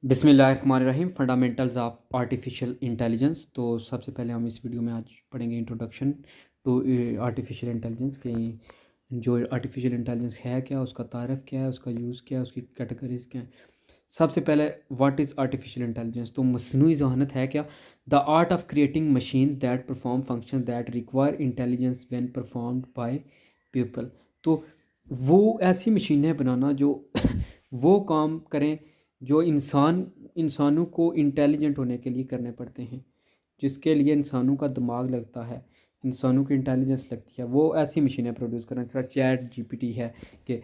बिस्मिल्लाहिर्रहमानिर्रहीम fundamentals of artificial intelligence. तो सबसे पहले हम इस वीडियो में आज पढ़ेंगे इंट्रोडक्शन टू आर्टिफिशियल इंटेलिजेंस कि जो आर्टिफिशियल इंटेलिजेंस है क्या, उसका तारफ़ क्या है, उसका यूज़ क्या है, उसकी कैटेगरीज क्या हैं। सबसे पहले व्हाट इज़ आर्टिफिशियल इंटेलिजेंस, तो मसनूई ज़हानत है क्या? The art of creating machine that perform function that require intelligence when performed by people. तो वो ऐसी मशीनें बनाना जो वो काम करें जो इंसानों को इंटेलिजेंट होने के लिए करने पड़ते हैं, जिसके लिए इंसानों का दिमाग लगता है, इंसानों की इंटेलिजेंस लगती है, वो ऐसी मशीनें प्रोड्यूस करें। जैसा चैट जीपीटी है कि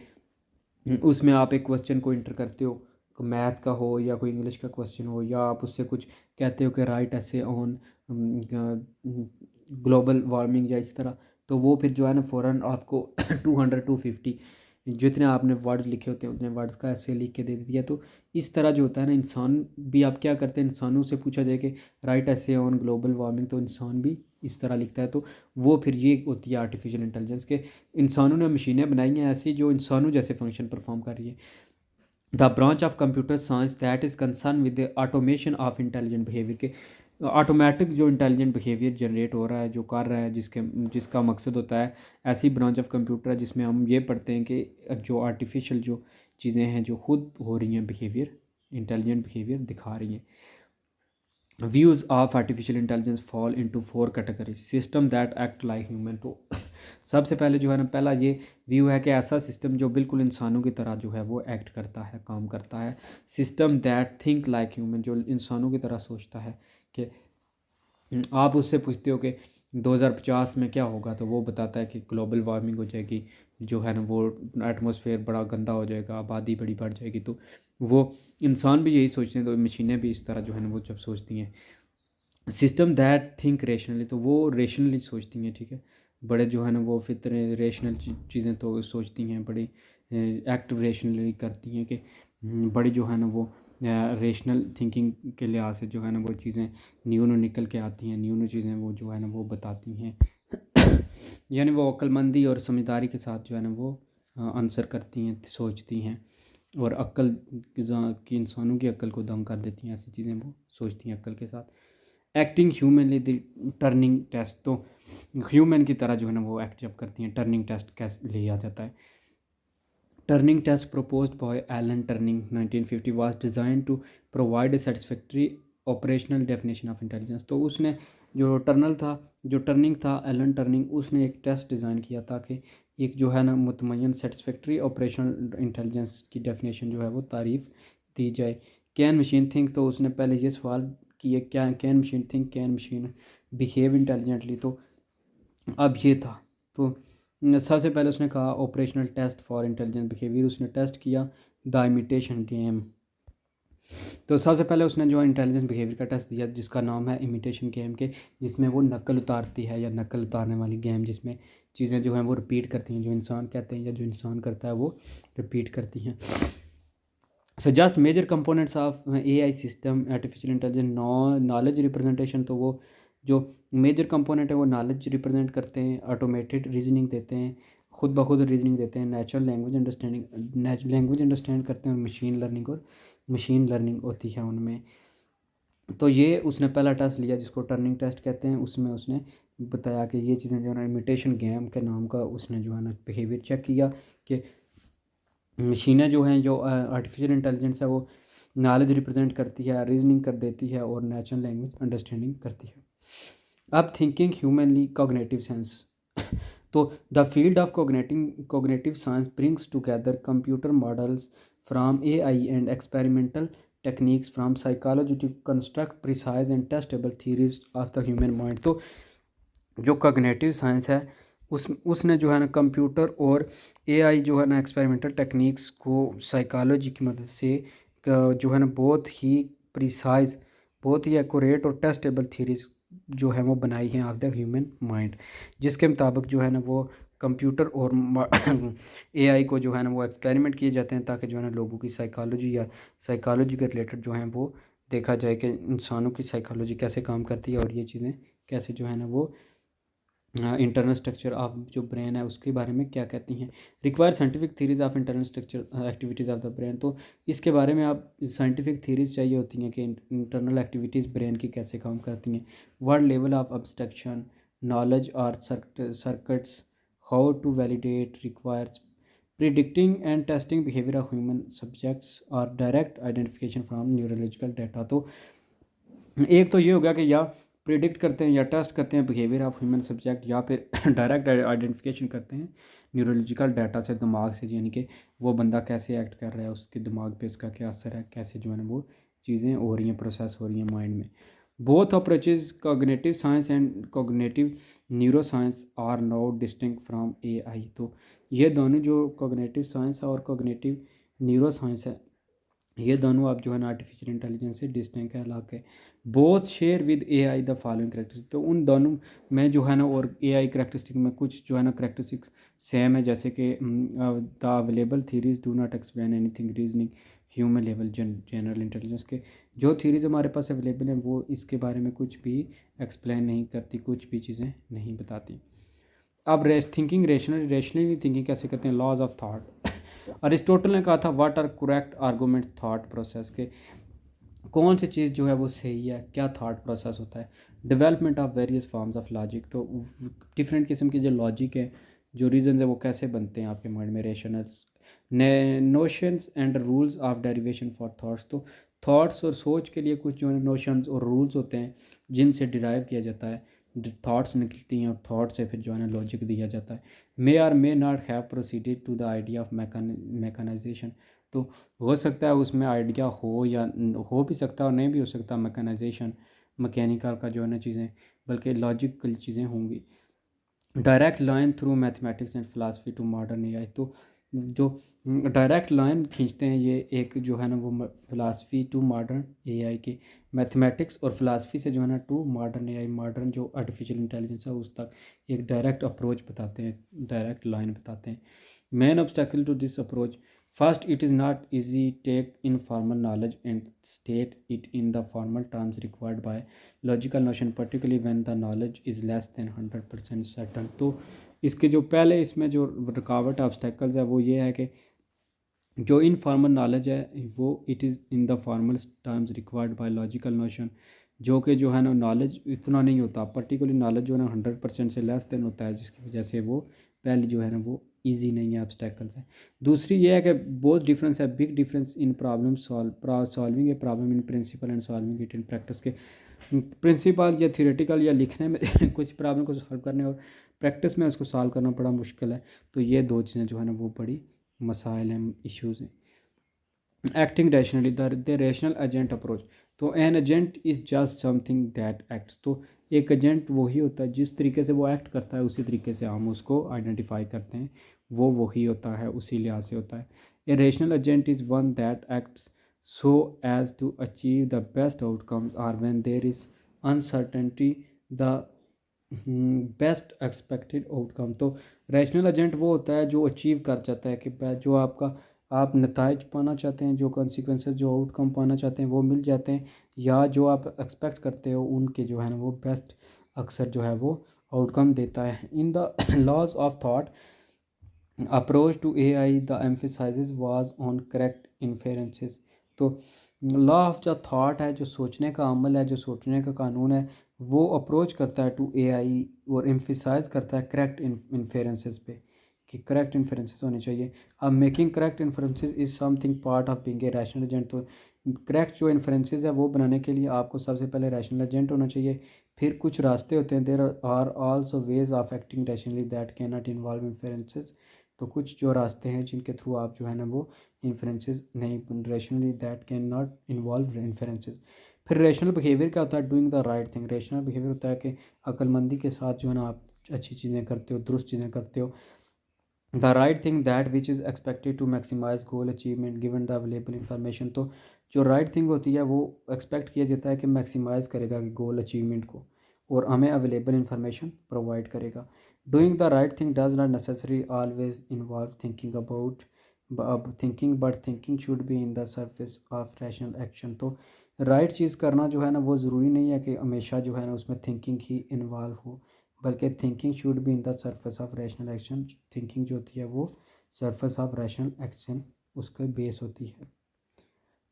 उसमें आप एक क्वेश्चन को इंटर करते हो, मैथ का हो या कोई इंग्लिश का क्वेश्चन हो, या आप उससे कुछ कहते हो कि राइट ऐसे ऑन ग्लोबल वार्मिंग या इस तरह, तो वो फिर जो है ना फ़ौरन आपको 200 250 जितने आपने वर्ड्स लिखे होते हैं उतने वर्ड्स का ऐसे लिख के दे दिया। तो इस तरह जो होता है ना, इंसान भी आप क्या करते हैं, इंसानों से पूछा जाए कि राइट ऐसे ऑन ग्लोबल वार्मिंग, तो इंसान भी इस तरह लिखता है। तो वो फिर ये होती है आर्टिफिशियल इंटेलिजेंस के इंसानों ने मशीनें बनाई हैं ऐसी जो इंसानों जैसे फंक्शन परफॉर्म कर रही है। The branch of computer science that is concern with the automation of intelligent behaviour के ऑटोमेटिक जो इंटेलिजेंट बिहेवियर जनरेट हो रहा है, जो कर रहा है, जिसका मकसद होता है, ऐसी ब्रांच ऑफ कंप्यूटर है जिसमें हम ये पढ़ते हैं कि जो आर्टिफिशियल जो चीज़ें हैं जो खुद हो रही हैं बिहेवियर, इंटेलिजेंट बिहेवियर दिखा रही हैं। Views of artificial intelligence fall into 4 categories. System that act like human. तो सबसे पहले जो है ना, पहला ये व्यू है कि ऐसा सिस्टम जो बिल्कुल इंसानों की तरह जो है वो एक्ट करता है, काम करता है। System that think like human, जो इंसानों की तरह सोचता है कि आप उससे पूछते हो कि 2050 में क्या होगा, तो वो बताता है कि ग्लोबल वार्मिंग हो जाएगी, जो है ना वो एटमॉस्फेयर बड़ा गंदा हो जाएगा, आबादी बड़ी बढ़ जाएगी। तो वो इंसान भी यही सोचते हैं, तो मशीनें भी इस तरह जो है ना वो जब सोचती हैं। सिस्टम दैट थिंक रेशनली, तो वो रेशनली सोचती हैं, ठीक है। बड़े जो है ना वो फिर रेशनल चीज़ें तो सोचती हैं, बड़ी एक्टिव रेशनली करती हैं कि बड़ी जो है ना वो रेशनल थिंकिंग के लिहाज से जो है ना वो चीज़ें न्यू निकल के आती हैं, न्यू चीज़ें वो जो है ना वो बताती हैं। यानी वो अक्लमंदी और समझदारी के साथ जो है ना वो आंसर करती हैं, सोचती हैं, और अक्ल की इंसानों की अक्ल को दंग कर देती हैं, ऐसी चीज़ें वो सोचती हैं अक्ल के साथ। Acting humanly the turning test, तो ह्यूमन की तरह जो है ना वो एक्ट जब करती हैं, टर्निंग टेस्ट कैसे लिया जाता है। Turning test proposed by Alan Turing 1950 was designed to provide a satisfactory operational definition of intelligence। तो उसने जो टर्निंग था, एलन टर्निंग, उसने एक टेस्ट डिज़ाइन किया ताकि एक जो है ना मुतमयन सेटिस्फैक्ट्री ऑपरेशनल इंटेलिजेंस की डेफिनेशन जो है वो तारीफ़ दी जाए। कैन मशीन थिंक, तो उसने पहले ये सवाल किया, क्या can machine think, can machine behave intelligently. तो अब ये था, तो सबसे पहले उसने कहा operational test for intelligent behaviour, उसने टेस्ट किया द इमिटेशन गेम। तो सबसे पहले उसने जो इंटेलिजेंस बिहेवियर का टेस्ट दिया जिसका नाम है इमिटेशन गेम के, जिसमें वो नकल उतारती है, या नकल उतारने वाली गेम, जिसमें चीज़ें जो हैं वो रिपीट करती हैं, जो इंसान कहते हैं या जो इंसान करता है वो रिपीट करती हैं। Suggest major components of AI system artificial intelligence knowledge representation. तो वो जो मेजर कंपोनेंट है वो नॉलेज रिप्रेजेंट करते हैं, ऑटोमेटेड रीजनिंग देते हैं, खुद ब खुद रीजनिंग देते हैं, natural language understanding, language understand करते हैं, और मशीन लर्निंग होती है उनमें। तो ये उसने पहला टेस्ट लिया जिसको टर्निंग टेस्ट कहते हैं। उसमें उसने बताया कि ये चीज़ें जो है ना, इमिटेशन गेम के नाम का उसने जो है ना बिहेवियर चेक किया कि मशीनें जो हैं, जो आर्टिफिशियल इंटेलिजेंस है, वो नॉलेज रिप्रेजेंट करती है, रीजनिंग कर देती है, और नेचुरल लैंग्वेज अंडरस्टैंडिंग करती है। अब थिंकिंग ह्यूमनली कॉग्निटिव सेंस। तो the field of cognitive science brings together computer models from AI and experimental techniques from psychology to construct precise and testable theories of the human mind. तो जो cognitive science है उसने जो है ना computer और AI जो है ना एक्सपेरिमेंटल टेक्निक्स को साइकोलॉजी की मदद से जो है ना बहुत ही प्रिसाइज, बहुत ही एक्यूरेट और टेस्टेबल थीरीज जो है वो बनाई हैं ऑफ द ह्यूमन माइंड, जिसके मुताबिक जो है ना वो कंप्यूटर और एआई को जो है ना वो एक्सपेरिमेंट किए जाते हैं ताकि जो है ना लोगों की साइकोलॉजी या साइकोलॉजी के रिलेटेड जो है वो देखा जाए कि इंसानों की साइकोलॉजी कैसे काम करती है, और ये चीज़ें कैसे जो है ना वो इंटरनल स्ट्रक्चर ऑफ जो ब्रेन है उसके बारे में क्या कहती हैं। Require scientific theories of internal structure activities of the brain, तो इसके बारे में आप साइंटिफिक थीरीज चाहिए होती हैं कि इंटरनल एक्टिविटीज़ ब्रेन की कैसे काम करती हैं। What level of abstraction knowledge और circuits, how to validate requires predicting and testing behavior of human subjects or direct identification from neurological data। तो एक तो ये हो गया कि या प्रिडिक्ट करते हैं या टेस्ट करते हैं बिहेवियर ऑफ ह्यूमन सब्जेक्ट, या फिर डायरेक्ट आइडेंटिफिकेशन करते हैं न्यूरोलॉजिकल डाटा से, दिमाग से, यानी कि वो बंदा कैसे एक्ट कर रहा है, उसके दिमाग पे उसका क्या असर है, कैसे जो है ना वो चीज़ें हो रही हैं, प्रोसेस हो रही हैं माइंड में। Both approaches cognitive science and cognitive neuro science are now distinct from AI. तो ये दोनों जो कॉग्निटिव साइंस और कॉग्निटिव न्यूरो साइंस है, ये दोनों आप जो है ना आर्टिफिशियल इंटेलिजेंस से डिस्टिंक्ट है, अलग है। Both share with AI the following characteristic, तो उन दोनों में जो है ना और एआई करेक्टरिस्टिक में कुछ जो है ना करेक्टरिस्टिक्स सेम है, जैसे कि the available theories do not explain anything reasoning human level general intelligence के जो थीरीज हमारे पास अवेलेबल हैं वो इसके बारे में कुछ भी एक्सप्लेन नहीं करती, कुछ भी चीज़ें नहीं बताती। अब थिंकिंग रेशनली थिंकिंग कैसे करते हैं, लॉज ऑफ थॉट। अरिस्टोटल ने कहा था what are correct argument thought process के, कौन सी चीज़ जो है वो सही है, क्या थॉट प्रोसेस होता है। Development of various forms of logic, तो डिफरेंट किस्म की जो लॉजिक है, जो रीजन है वो कैसे बनते हैं आपके माइंड में, rationals notions and rules of derivation for thoughts, तो थॉट्स और सोच के लिए कुछ जो है नोशंस और रूल्स होते हैं जिनसे डिराइव किया जाता है, थॉट्स निकलती हैं और थॉट से फिर जो है ना लॉजिक दिया जाता है। May or may not have proceeded to the idea of mechanization, तो हो सकता है उसमें आइडिया हो या हो भी सकता है और नहीं भी हो सकता, मैकेनाइजेशन मैकेनिकल का जो है ना चीज़ें, बल्कि लॉजिकल चीज़ें होंगी। Direct line through mathematics and philosophy to modern AI, तो जो डायरेक्ट लाइन खींचते हैं ये एक जो है ना वो फिलासफी टू मॉडर्न एआई की, मैथमेटिक्स और फिलासफी से जो है ना टू मॉडर्न एआई, मॉडर्न जो आर्टिफिशियल इंटेलिजेंस है उस तक एक डायरेक्ट अप्रोच बताते हैं, डायरेक्ट लाइन बताते हैं। Main obstacle to this approach, first it is not easy take informal knowledge and state it in the formal terms required by logical notion, particularly when the knowledge is less than 100% certain। तो इसके जो पहले इसमें जो रुकावट obstacles है वो ये है कि जो इनफॉर्मल नॉलेज है वो it is in the formal terms required by logical notion, जो कि जो है ना नॉलेज इतना नहीं होता, पर्टिकुलर नॉलेज जो है ना 100% से लेस देन होता है, जिसकी वजह से वो पहले जो है ना वो इजी नहीं है, ऑब्स्टेकल्स है। दूसरी ये है कि बहुत डिफरेंस है, big difference in problem solving a problem in principle and solving it in practice के, प्रिंसिपल या थियोरेटिकल या लिखने में कुछ प्रॉब्लम को सॉल्व करने और प्रैक्टिस में उसको सॉल्व करना बड़ा मुश्किल है। तो ये दो चीज़ें जो है ना वो बड़ी मसाइल हैं, इश्यूज़ हैं। Acting rationally the rational agent approach, तो an agent is just something that acts, तो एक एजेंट वही होता है जिस तरीके से वो एक्ट करता है उसी तरीके से हम उसको आइडेंटिफाई करते हैं, वो वही होता है, उसी लिहाज से होता है। A rational agent is one that acts so as to achieve the best outcomes or when there is uncertainty the best expected outcome, तो रैशनल एजेंट वो होता है जो अचीव कर जाता है कि जो आपका आप नताइज पाना चाहते हैं, जो कॉन्सिक्वेंसेस जो आउटकम पाना चाहते हैं वो मिल जाते हैं, या जो आप एक्सपेक्ट करते हो उनके जो है ना वो बेस्ट अक्सर जो है वो आउटकम देता है। In the laws of thought approach to AI the emphasise was on correct inferences, तो लॉ ऑफ जो थाट है, जो सोचने का अमल है, जो सोचने का कानून है, वो अप्रोच करता है टू एआई और एम्फेसाइज करता है करेक्ट इन्फेरेंसेस पे, कि करेक्ट इन्फेरेंसेस होने चाहिए। अब making correct inferences is something part of being a rational agent, तो करेक्ट जो इन्फेरेंसेस है वो बनाने के लिए आपको सबसे पहले रैशनल एजेंट होना चाहिए। फिर कुछ रास्ते होते हैं, there are also ways of acting rationally that can not involve inferences, तो कुछ जो रास्ते हैं जिनके थ्रू आप जो है ना वो इन्फ्रेंसेस नहीं, rationally that can not involve inferences. फिर रेशनल बिहेवियर क्या होता है, doing the right thing, rational behaviour होता है कि अक्लमंदी के साथ जो है ना आप अच्छी चीज़ें करते हो, दुरुस्त चीज़ें करते हो। The right thing that which is expected to maximise goal achievement given the available information, तो जो राइट थिंग होती है वो एक्सपेक्ट किया जाता है कि मैक्सिमाइज करेगा कि गोल अचीवमेंट को, और हमें अवेलेबल इंफॉर्मेशन प्रोवाइड करेगा। Doing the right thing does not necessary always involve thinking about thinking, but thinking should be in the surface of rational action, तो राइट चीज़ करना जो है ना वो ज़रूरी नहीं है कि हमेशा जो है ना उसमें थिंकिंग ही इन्वॉल्व हो, बल्कि thinking should be in the surface of rational action. Thinking जो होती है वो सरफेस ऑफ रैशनल एक्शन उसका बेस होती है।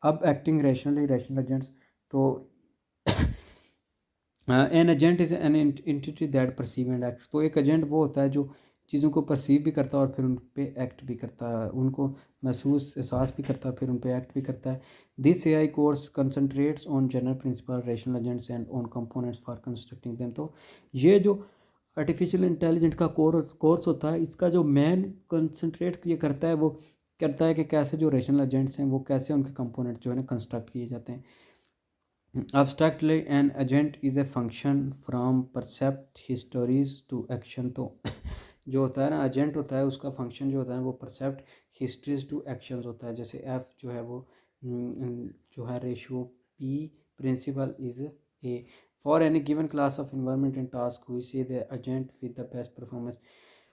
अब एक्टिंग रैशनली रैशनल एजेंट्स, तो an agent is an entity that perceive and act. तो एक एजेंट वो होता है जो चीज़ों को परसीव भी करता है और फिर उन पे एक्ट भी करता है, उनको महसूस एहसास भी करता है, फिर उन पे एक्ट भी करता है। This AI course concentrates on general principle rational agents and on components for constructing them. तो ये जो आर्टिफिशियल इंटेलिजेंट का कोर्स होता है, इसका जो मेन कंसंट्रेट ये करता है, वो करता है कि कैसे जो रैशनल एजेंट्स हैं वो कैसे उनके कंपोनेंट जो है ना कंस्ट्रक्ट किए जाते हैं। Abstractly, an agent is a function from percept histories to action। तो जो होता है ना एजेंट होता है उसका फंक्शन जो होता है वो परसेप्ट हिस्ट्रीज टू एक्शंस होता है। जैसे एफ जो है वो जो है ratio P principle is a for any given class of environment and task we say the agent with the best performance.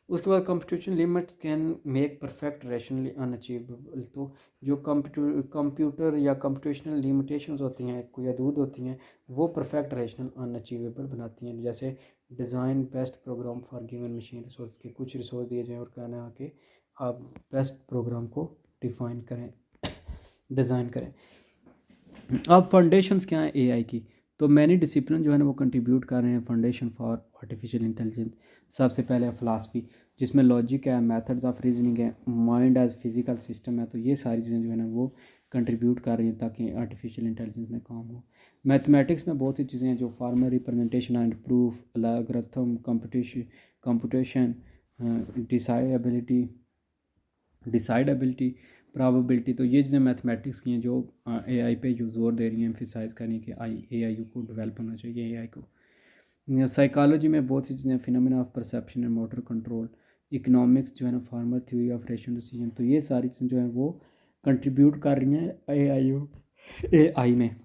उसके बाद computation limits can make perfect rationally unachievable. तो जो कंप्यूटर या कंप्यूटेशनल लिमिटेशंस होती हैं, कोई हदूद होती हैं, वो परफेक्ट रैशनल अनअचीवेबल बनाती हैं। जैसे design best program for given machine resource के कुछ रिसोर्स दिए जाएँ और कहना है कि आप बेस्ट प्रोग्राम को डिफ़ाइन करें, डिज़ाइन करें। अब फाउंडेशंस क्या हैं एआई की? तो मैनी डिसिप्लिन जो है ना वो कंट्रीब्यूट कर रहे हैं फाउंडेशन फॉर आर्टिफिशियल इंटेलिजेंस। सबसे पहले है फ़िलासफ़ी, जिसमें लॉजिक है, मेथड्स ऑफ रीजनिंग है, माइंड एज फिजिकल सिस्टम है। तो ये सारी चीज़ें जो है ना वो कंट्रीब्यूट कर रही हैं ताकि आर्टिफिशियल इंटेलिजेंस में काम हो। मैथमेटिक्स में बहुत सी चीज़ें हैं जो formal representation and proof, algorithm, computation, decidability, probability. तो ये चीज़ें मैथमेटिक्स की हैं जो एआई पे जो जोर दे रही हैं, एम्फिसाइज़ करनी कि एआई को डेवलप होना चाहिए एआई को। साइकोलॉजी में बहुत सी चीज़ें, phenomena of perception and motor control. Economics जो है ना farmer theory of rational decision. तो ये सारी चीज़ें जो है वो कंट्रीब्यूट कर रही हैं एआई में।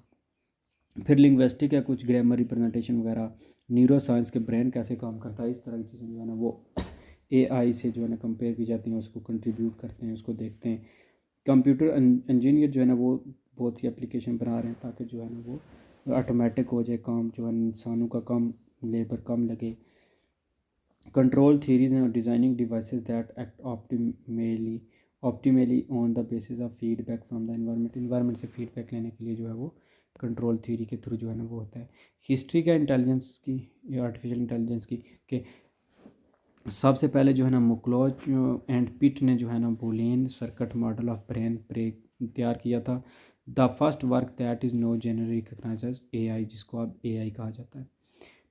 फिर लिंग्विस्टिक है, कुछ ग्रामर रिप्रेजेंटेशन वगैरह। न्यूरो साइंस के ब्रेन कैसे काम करता है, इस तरह की चीज़ें जो है ना वो एआई से जो है ना कंपेयर की जाती हैं, उसको कंट्रीब्यूट करते हैं, उसको देखते हैं। कंप्यूटर इंजीनियर जो है ना वो बहुत सी एप्लीकेशन बना रहे हैं ताकि जो है ना वो ऑटोमेटिक हो जाए काम, जो है इंसानों का कम लेबर कम लगे। कंट्रोल थ्योरीज हैं, designing devices that act optimally on the basis of feedback from the environment से फीडबैक लेने के लिए जो है वो कंट्रोल थ्योरी के थ्रू जो है ना वो होता है। हिस्ट्री का इंटेलिजेंस की या आर्टिफिशियल इंटेलिजेंस की के सबसे पहले जो है ना मुक्लोज एंड पिट ने जो है ना boolean circuit model of brain तैयार किया था। The first work that is now generally recognise as AI, जिसको अब एआई कहा जाता है।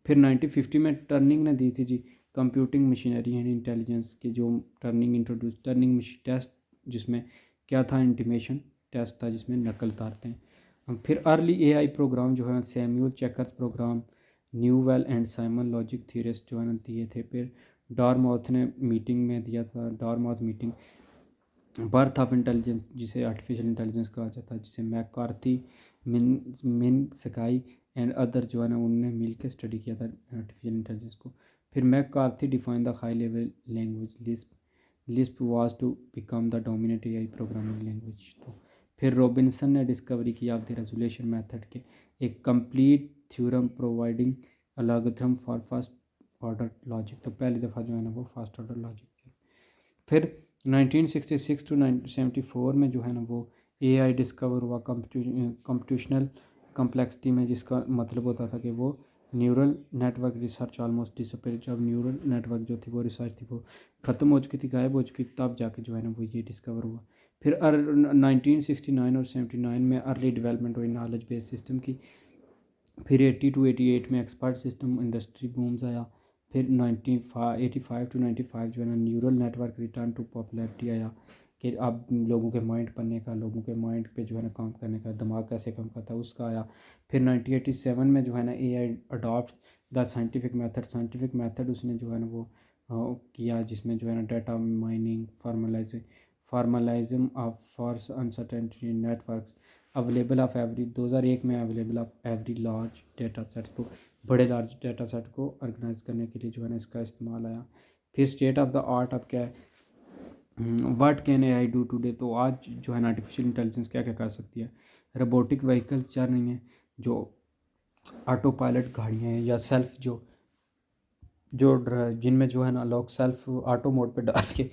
फिर 1950 में टर्निंग ने दी थी जी कंप्यूटिंग मशीनरी एंड इंटेलिजेंस की जो टर्निंग टेस्ट, जिसमें क्या था, इंटीमेशन टेस्ट था जिसमें नकल उतारते हैं। फिर अर्ली एआई प्रोग्राम जो है Samuel checkers program, Newell and Simon logic theorist जो है ना दिए थे। फिर डॉर्माउथ ने मीटिंग में दिया था, डॉर्माउथ मीटिंग बर्थ ऑफ इंटेलिजेंस जिसे आर्टिफिशियल इंटेलिजेंस कहा जाता है, जिसे मैककार्थी, मिन स्काई एंड अदर जो है ना उनने मिल के स्टडी किया था आर्टिफिशियल इंटेलिजेंस को। फिर McCarthy define the high level language Lisp was to become the dominant AI programming language. तो फिर रॉबिन्सन ने डिस्कवरी किया द रेजोल्यूशन मेथड के एक complete theorem providing algorithm for first order logic. तो पहली दफ़ा जो है ना वो फर्स्ट ऑर्डर लॉजिक थी। फिर 1966 टू 1974 में जो है ना वो एआई डिस्कवर हुआ कंप्यूटेशनल कम्प्लेक्सिटी में, जिसका मतलब होता था कि वो neural network research almost disappear. जब न्यूरल नेटवर्क जो थी वो रिसर्च थी वो ख़त्म हो चुकी थी, गायब हो चुकी थी, तब जाके जो है ना वो ये डिस्कवर हुआ। फिर 1969 और 79 में अर्ली डेवलपमेंट हुई नॉलेज बेस्ड सिस्टम की। फिर 80 टू 88 में एक्सपर्ट सिस्टम इंडस्ट्री बूम्स आया। फिर 85 टू 95 जो है ना neural network return to popularity आया कि अब लोगों के माइंड पढ़ने का, लोगों के माइंड पे जो है ना काम करने का, दिमाग कैसे काम करता है उसका आया। फिर 1987 में जो है ना AI adopt the scientific method उसने जो है ना वो किया, जिसमें जो है ना data mining, formalism of for uncertainty networks available of every 2001 में available of every large data set. तो बड़े लार्ज डेटा सेट को ऑर्गेनाइज करने के लिए जो है ना इसका इस्तेमाल आया। फिर स्टेट ऑफ द आर्ट अब क्या है, what can AI do today. तो आज जो है ना आर्टिफिशियल इंटेलिजेंस क्या क्या कर सकती है। रोबोटिक व्हीकल्स चल रही हैं, जो ऑटो पायलट गाड़ियाँ हैं या सेल्फ जो जो जिनमें जो है ना लोग सेल्फ ऑटो मोड पे डाल के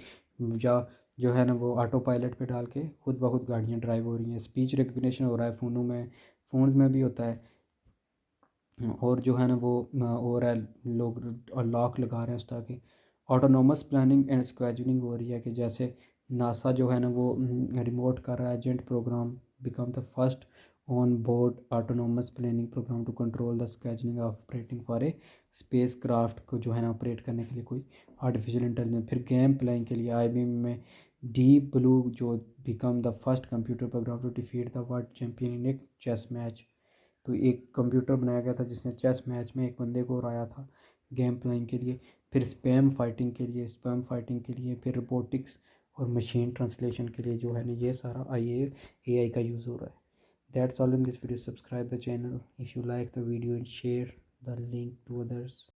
या जो है ना वो ऑटो पायलट पे डाल के खुद ब खुद गाड़ियाँ ड्राइव हो रही हैं। स्पीच रिकग्निशन हो रहा है फ़ोनों में, फ़ोन्स में भी होता है। और जो है ना वो और है, लोग लॉक लगा रहे हैं उस तरह के। ऑटोनोमस प्लानिंग एंड स्केड्यूलिंग हो रही है कि जैसे नासा जो है ना वो रिमोट कर रहा है agent program become the first on board autonomous planning program to control the scheduling of operating for a space craft को जो है ना ऑपरेट करने के लिए कोई आर्टिफिशियल इंटेलिजेंस। फिर गेम प्लेइंग के लिए IBM में डीप ब्लू जो become the first computer program to defeat the world champion in a chess match. तो एक कंप्यूटर बनाया गया था जिसने चेस मैच में एक बंदे को हराया था गेम प्लेइंग के लिए। फिर स्पैम फाइटिंग के लिए फिर रोबोटिक्स और मशीन ट्रांसलेशन के लिए जो है ना ये सारा AI का यूज़ हो रहा है। That's all in this video. Subscribe the channel if you like the video and share the link to others.